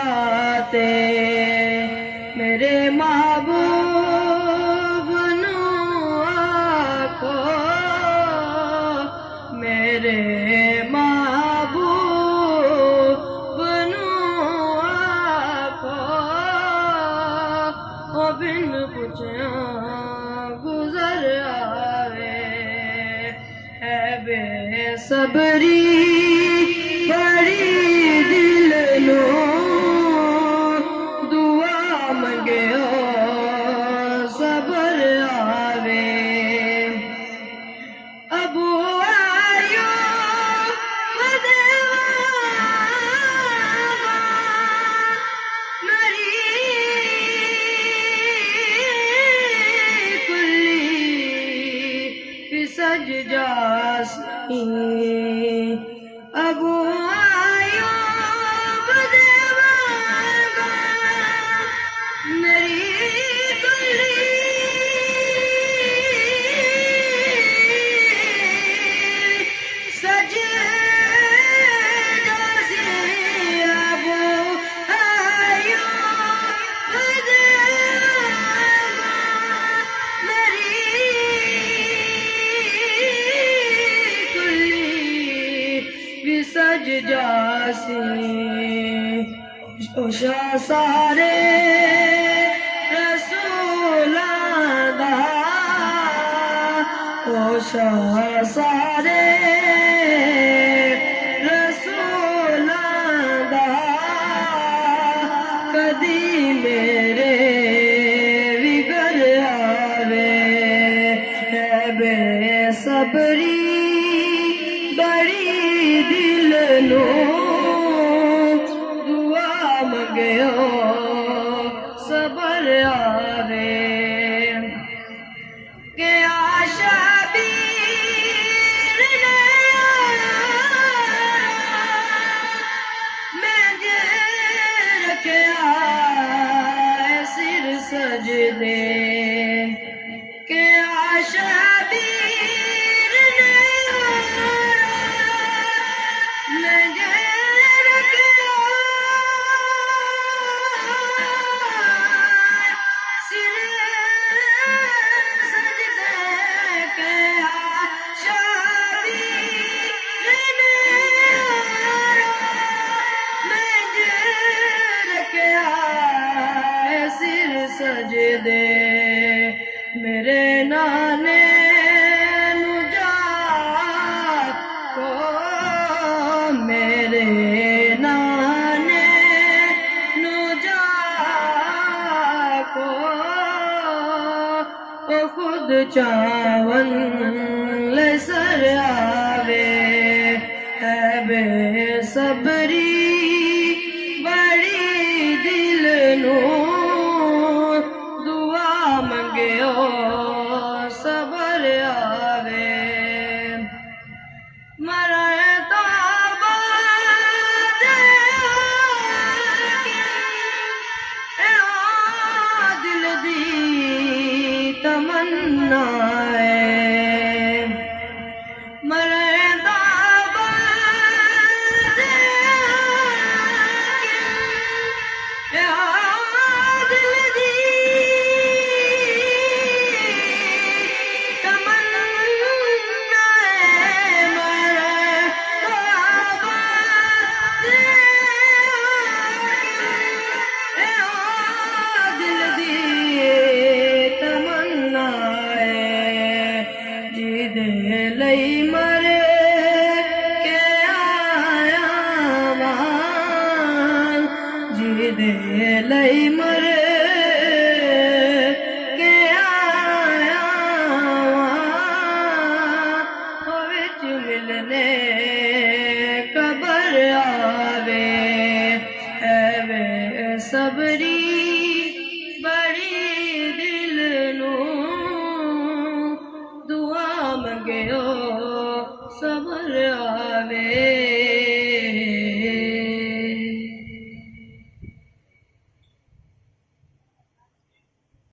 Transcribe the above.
मुस्कुराते मेरे महबूब नू आखो, मेरे महबूब नू आखो, ओ बिन पुछया गुजर आवे है बेसबरी बड़ी दिल नो दुआ मंगयो सबर आवे। अबू आयूब मेरी कुल्ली भी सज जासी। अबू आयूब मेरी कुल्ली सज जासी। अबू आयूब मेरी कुल्ली भी सज जासी। ओशा सारे रसूलां दा, ओशा सारे रसूलां दा, कदी मेरे विगर आवे है बेसबरी बड़ी दिल नो दुआ मंगयो सबर आवे। के आशा बीर ने मैं जे रखया सिर सजदे, के आशा बीर ने मैं जे रखया सिर सजदे, के आशा बीर ने मैं जे रखया सिर सजदे। मेरे नाने नू जाको, मेरे नाने नू जाको, ओ खुद चावन ले सर आवे है बेसबरी बड़ी दिल नो दुआ मंगयो सबर आवे। मरे तो बाद दिल दी तमन्ना है, मरे तो बाद दिल दी तमन्ना है, मरे तो बाद दिल दी तमन्ना है। जिदे लई मरे के आया वां, जिदे लई मरे के आया वां, विच मिलने कबर आवे है बेसबरी बड़ी दिल नो दुआ मंगयो सबर आवे।